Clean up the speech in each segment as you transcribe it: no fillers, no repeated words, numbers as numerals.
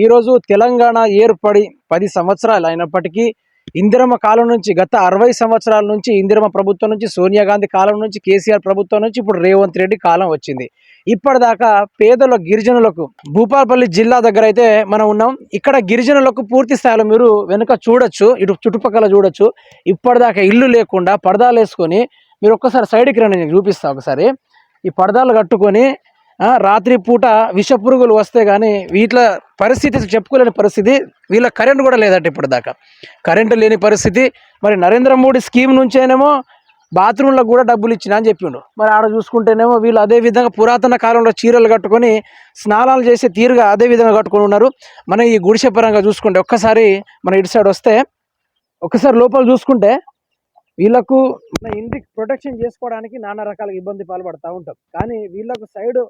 ఈరోజు తెలంగాణ ఏర్పడి 10 సంవత్సరాలు అయినప్పటికీ ఇందిరమ్మ కాలం నుంచి గత 60 సంవత్సరాల నుంచి ఇందిరమ్మ ప్రభుత్వం నుంచి సోనియా గాంధీ కాలం నుంచి కేసీఆర్ ప్రభుత్వం నుంచి ఇప్పుడు రేవంత్ రెడ్డి కాలం వచ్చింది. ఇప్పటిదాకా పేదల గిరిజనులకు భూపాలపల్లి జిల్లా దగ్గర అయితే మనం ఉన్నాం. ఇక్కడ గిరిజనులకు పూర్తి స్థాయిలో మీరు వెనుక చూడొచ్చు, ఇటు చుట్టుపక్కల చూడొచ్చు. ఇప్పటిదాకా ఇల్లు లేకుండా పరదాలు వేసుకొని మీరు ఒక్కసారి సైడ్కి రండి, నేను చూపిస్తా. ఒకసారి ఈ పరదాలు కట్టుకొని రాత్రి పూట విష పురుగులు వస్తే కానీ వీటిల పరిస్థితి చెప్పుకోలేని పరిస్థితి. వీళ్ళ కరెంట్ కూడా లేదట ఇప్పటిదాకా, కరెంటు లేని పరిస్థితి. మరి నరేంద్ర మోడీ స్కీమ్ నుంచేనేమో బాత్రూంలకు కూడా డబ్బులు ఇచ్చిన అని చెప్పిండు. మరి ఆడ చూసుకుంటేనేమో వీళ్ళు అదే విధంగా పురాతన కాలంలో చీరలు కట్టుకొని స్నానాలు చేసే తీరుగా అదే విధంగా కట్టుకొని ఉన్నారు. మనం ఈ గుడిసె పరంగా చూసుకుంటే ఒక్కసారి మన ఇటు సైడ్ వస్తే ఒక్కసారి లోపల చూసుకుంటే వీళ్ళకు మన ఇంటికి ప్రొటెక్షన్ చేసుకోవడానికి నానా రకాల ఇబ్బంది పాల్పడుతూ ఉంటాం. కానీ వీళ్ళకు సైడ్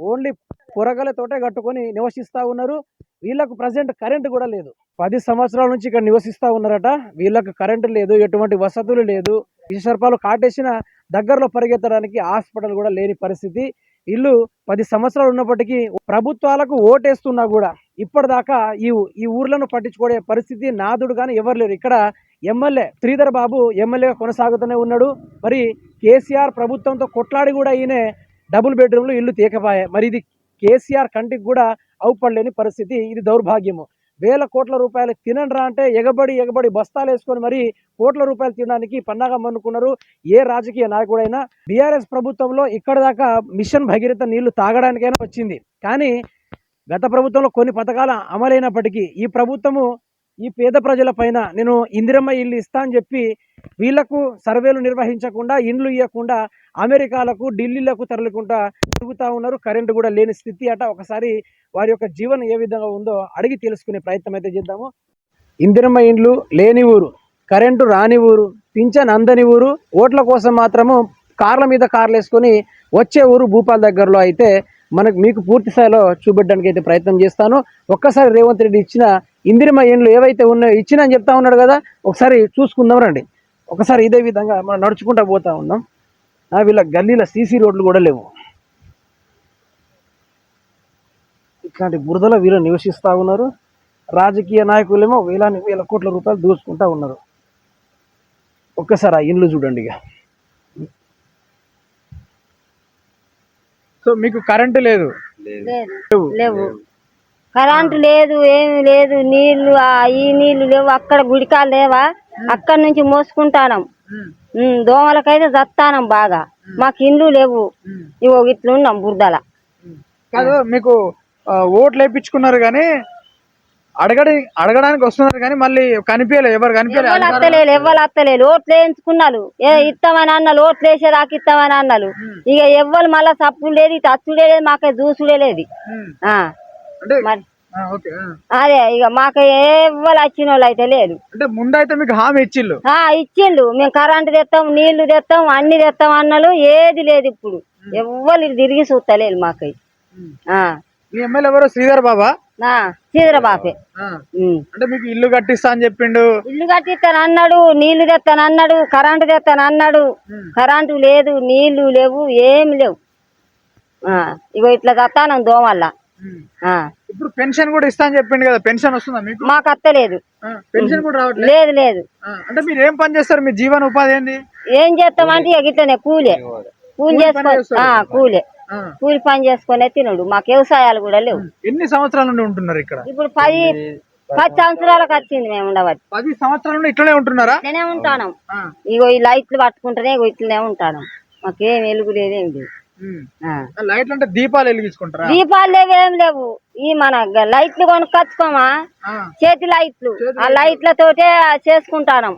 ఓన్లీ పొరగలతోటే కట్టుకొని నివసిస్తూ ఉన్నారు. వీళ్ళకు ప్రజెంట్ కరెంట్ కూడా లేదు. 10 సంవత్సరాల నుంచి ఇక్కడ నివసిస్తూ ఉన్నారట. వీళ్ళకు కరెంటు లేదు, ఎటువంటి వసతులు లేదు. విషసర్పాలు కాటేసిన దగ్గరలో పరిగెత్తడానికి హాస్పిటల్ కూడా లేని పరిస్థితి. వీళ్ళు 10 సంవత్సరాలు ఉన్నప్పటికీ ప్రభుత్వాలకు ఓటేస్తున్నా కూడా ఇప్పటిదాకా ఈ ఊర్లను పట్టించుకునే పరిస్థితి నాదుడు కానీ ఎవరు లేరు. ఇక్కడ ఎమ్మెల్యే శ్రీధర్ బాబు ఎమ్మెల్యేగా కొనసాగుతూనే ఉన్నాడు. మరి కేసీఆర్ ప్రభుత్వంతో కొట్లాడి కూడా ఈయన డబుల్ బెడ్రూమ్లు ఇల్లు తీయకపాయే. మరి ఇది కేసీఆర్ కంటికి కూడా అవుపడలేని పరిస్థితి. ఇది దౌర్భాగ్యము. వేల కోట్ల రూపాయలు తినండ్రా అంటే ఎగబడి బస్తాలు వేసుకొని మరి కోట్ల రూపాయలు తినడానికి పన్నాగం అనుకున్నారు ఏ రాజకీయ నాయకుడైనా. బీఆర్ఎస్ ప్రభుత్వంలో ఇక్కడ దాకా మిషన్ భగీరథ నీళ్లు తాగడానికైనా వచ్చింది. కానీ గత ప్రభుత్వంలో కొన్ని పథకాలు అమలైనప్పటికీ ఈ ప్రభుత్వము ఈ పేద ప్రజల పైన నేను ఇందిరమ్మ ఇల్లు ఇస్తా అని చెప్పి వీళ్లకు సర్వేలు నిర్వహించకుండా ఇండ్లు ఇవ్వకుండా అమెరికాలకు ఢిల్లీలకు తరలికుండా తిరుగుతూ ఉన్నారు. కరెంటు కూడా లేని స్థితి అట. ఒకసారి వారి యొక్క జీవనం ఏ విధంగా ఉందో అడిగి తెలుసుకునే ప్రయత్నం అయితే చేద్దాము. ఇందిరమ్మ ఇండ్లు లేని ఊరు, కరెంటు రాని ఊరు, పింఛన్ అందని ఊరు, ఓట్ల కోసం మాత్రము కార్ల మీద కార్లు వేసుకొని వచ్చే ఊరు భూపాల్ దగ్గరలో అయితే మీకు పూర్తి స్థాయిలో చూపెట్టడానికి అయితే ప్రయత్నం చేస్తాను. ఒక్కసారి రేవంత్ రెడ్డి ఇచ్చిన ఇందిరమ్మ ఇండ్లు ఏవైతే ఉన్నాయో ఇచ్చిన అని చెప్తా ఉన్నాడు కదా, ఒకసారి చూసుకుందాం రండి. ఒకసారి ఇదే విధంగా మనం నడుచుకుంటూ పోతా ఉన్నాం. వీళ్ళ గల్లీల సీసీ రోడ్లు కూడా లేవు. ఇట్లాంటి బురదలో వీళ్ళు నివసిస్తూ ఉన్నారు. రాజకీయ నాయకులేమో వేల కోట్ల రూపాయలు దూసుకుంటా ఉన్నారు. ఒక్కసారి ఆ ఇండ్లు చూడండి. ఇక సో మీకు కరెంటు లేదు, లేవు కరెంటు లేదు, ఏమి లేదు. నీళ్లు ఈ నీళ్లు లేవు. అక్కడ గుడికాలు లేవా, అక్కడ నుంచి మోసుకుంటానం. దోమలకైతే చస్తానం బాగా. మాకు ఇండ్లు లేవు. ఇవో ఇట్లున్నాం బురదల. కాదు మీకు ఓట్లు వేయించుకున్నారు కానీ అడగడానికి వస్తున్నారు కానీ మళ్ళీ కనిపించలేదు. ఎవరు అత్తలేదు, ఎవ్వరు అత్తలేదు. ఓట్లు వేయించుకున్నారు, ఇస్తామని అన్నారు. ఓట్లు వేసేదాకా ఇస్తామని అన్నారు. ఇక ఎవ్వరు మళ్ళా సప్పుడు లేదు, ఇటు అచ్చుడే లేదు, మాకే చూసుడే లేదు. మరి అదే ఇక మాకు ఎవ్వరు వచ్చిన వాళ్ళు అయితే లేదు. అంటే ముందైతే మీకు హామీ ఇచ్చిండు. మేము కరెంటు తెస్తాం, నీళ్లు తెస్తాం, అన్ని తెస్తాం అన్నారు. ఏది లేదు. ఇప్పుడు ఎవ్వరు తిరిగి చూస్తలేదు మాకు. ఎమ్మెల్యే ఎవరు? శ్రీధర్ బాబా? శ్రీధర్ బాబే. అంటే మీకు ఇల్లు కట్టిస్తా అని చెప్పిండు. ఇల్లు కట్టిస్తాను అన్నాడు, నీళ్లు తెస్తాను అన్నాడు, కరెంటు తెస్తాను అన్నాడు. కరెంటు లేదు, నీళ్లు లేవు, ఏమి లేవు. ఇగో ఇట్లా తెస్తాను దోమల్ల. ఇప్పుడు పెన్షన్ కూడా ఇస్తా అని చెప్పిండు కదా, పెన్షన్ వస్తుందా మీకు? మాకు అత్తలేదు. పెన్షన్ కూడా రావట్లేదు. లేదు లేదు. అంటే మీరు ఏం పని చేస్తారు? మీ జీవన ఉపాధి ఏంది? ఏం చేస్తామంటే ఇక ఇట్లనే కూలి చేసుకొని కూలి పని చేసుకునే తినడు. మాకు వ్యవసాయాలు కూడా లేవు. ఎన్ని సంవత్సరాల నుండి ఉంటున్నారు ఇక్కడ? ఇప్పుడు 10 సంవత్సరాలకు వచ్చింది మేము ఉండవచ్చు. 10 సంవత్సరాల నుండి ఇట్లనే ఉంటున్నారా? ఇట్లనే ఉంటాను. ఇగో ఈ లైట్లు పట్టుకుంటేనే ఇగో ఇట్లనే ఉంటాను. మాకేం వెలుగు లేదేం లేదు. లైట్లు అంటే దీపాలు వెలిగించుకుంటారా? దీపాలు లేవు, ఏం లేవు. ఈ మన లైట్లు కొనుక్కొచ్చుకోమా, చేతి లైట్లు. ఆ లైట్లతోటే చేసుకుంటాను.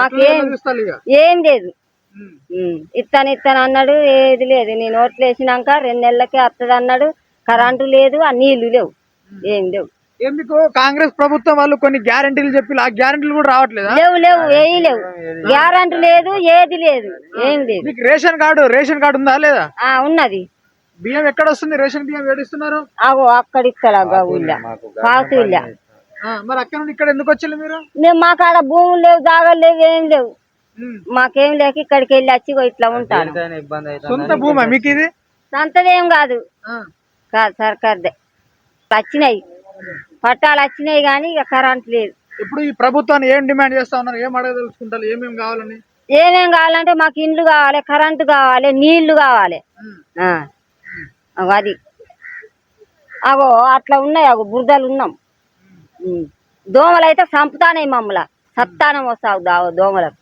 మాకేం ఏం లేదు. ఇస్తాను అన్నాడు, ఏది లేదు. నేను ఓట్లు వేసినాక 2 నెలలకే వస్తుంది అన్నాడు. కరెంటు లేదు, ఆ నీళ్లు లేవు, ఏం లేవు. ఎందుకు కాంగ్రెస్ ప్రభుత్వం వాళ్ళు కొన్ని గ్యారంటీలు చెప్పి ఆ గ్యారంటీలు కూడా రావట్లేదు? లేవు, ఏవి లేవు. గ్యారంటీ లేదు, ఏది లేదు, ఏం లేదు. రేషన్ కార్డు ఉందా లేదా? ఉన్నది. బియ్యం ఎక్కడ వస్తుంది? రేషన్ బియ్యం ఏడిస్తున్నారు? అగో అక్కడ ఇస్తాడు ఊళ్ళో, పాత ఊళ్ళో. మరి అక్కడ నుండి ఇక్కడ ఎందుకు వచ్చారు మీరు? మేము మాకాడ భూములు లేవు, జాగాలు లేవు, ఏం లేవు. మాకేం లేక ఇక్కడికి వెళ్ళి వచ్చి ఇట్లా ఉంటాను. సొంత భూమా మీకు ఇది? సొంతదేం కాదు, సర్కార్దే. వచ్చినాయి, పట్టాలు వచ్చినాయి కానీ ఇక కరెంట్ లేదు. ఇప్పుడు ఈ ప్రభుత్వాన్ని ఏం డిమాండ్ చేస్తా ఉన్నారు, ఏం అడగదలుచుకుంటారు, ఏమేమి కావాలని? ఏమేం కావాలంటే మాకు ఇండ్లు కావాలి, కరెంటు కావాలి, నీళ్లు కావాలి. ఆ, అగో అది అగో అట్లా ఉన్నాయి, అగో బురదలు ఉన్నాం. దోమలు అయితే చంపుతానే మమ్మల్ని, సత్తానం వస్తావు దోమలకు.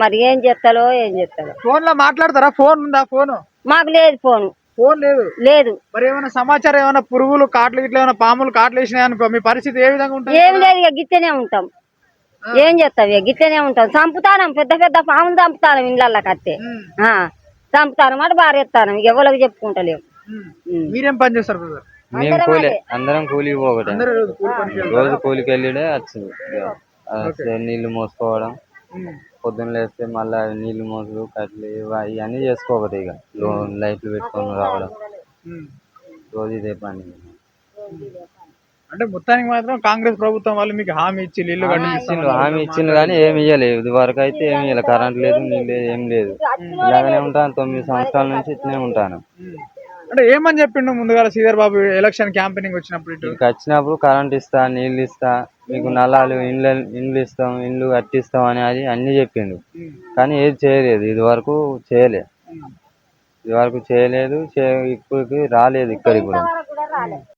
మరి ఏం చేస్తాలో ఏం చేస్తాలో. ఫోన్ లో మాట్లాడతారా? ఫోన్ ఉందా? ఫోన్ మాకు లేదు, ఫోన్ లేదు. లేదు. మరి ఏమైనా సమాచారం, ఏమైనా పురుగులు కాట్లు ఇట్లా ఏమైనా పాములు కాట్లు వేసినాయి అనుకో, మీ పరిస్థితి ఏ విధంగా ఉంటుంది? ఏం లేదు, ఇక గిట్టనే ఉంటాం. ఏం చేస్తాం, ఇక గిట్టనే ఉంటాం. చంపుతానం, పెద్ద పెద్ద పాములు చంపుతానం ఇండ్లకి వస్తే. చంపుతాను మాట బారేస్తాను, ఇక ఎవరికి చెప్పుకుంటలేము. మీరేం పని చేస్తారు బ్రదర్? మేము కూలి, అందరం కూలికి పోగొట్టాం. రోజు కూలికి వెళ్ళిడే వచ్చింది. నీళ్లు మోసుకోవడం, పొద్దున్న లేస్తే మళ్ళీ నీళ్లు మోసుడు, కట్లు ఇవన్నీ చేసుకోకూడదు. ఇక లైట్లు పెట్టుకొని రావడం, రోజు ఇదే పని. అంటే మొత్తానికి మాత్రం కాంగ్రెస్ ప్రభుత్వం వాళ్ళు మీకు హామీ ఇచ్చి ఇల్లు హామీ ఇచ్చిండు కానీ ఏమి ఇవ్వలేదు. ఇది వరకు అయితే ఏమి ఇవ్వలేదు. కరెంట్ లేదు, నీళ్ళు లేదు, ఏం లేదు. ఇలాగనే ఉంటాను, 9 సంవత్సరాల నుంచి ఇట్లనే ఉంటాను. అంటే ఏమని చెప్పిండు ముందుగా శ్రీధర్ బాబు ఎలక్షన్ క్యాంపెయినింగ్ వచ్చినప్పుడు? ఇక్కడికి వచ్చినప్పుడు కరెంట్ ఇస్తా, నీళ్ళు ఇస్తా, మీకు నల్లాలు ఇండ్లు ఇస్తాం, ఇండ్లు కట్టిస్తాం అని అది అన్ని చెప్పిండు. కానీ ఏది చేయలేదు, ఇది వరకు చేయలేదు. ఇప్పుడు రాలేదు ఇక్కడికి కూడా.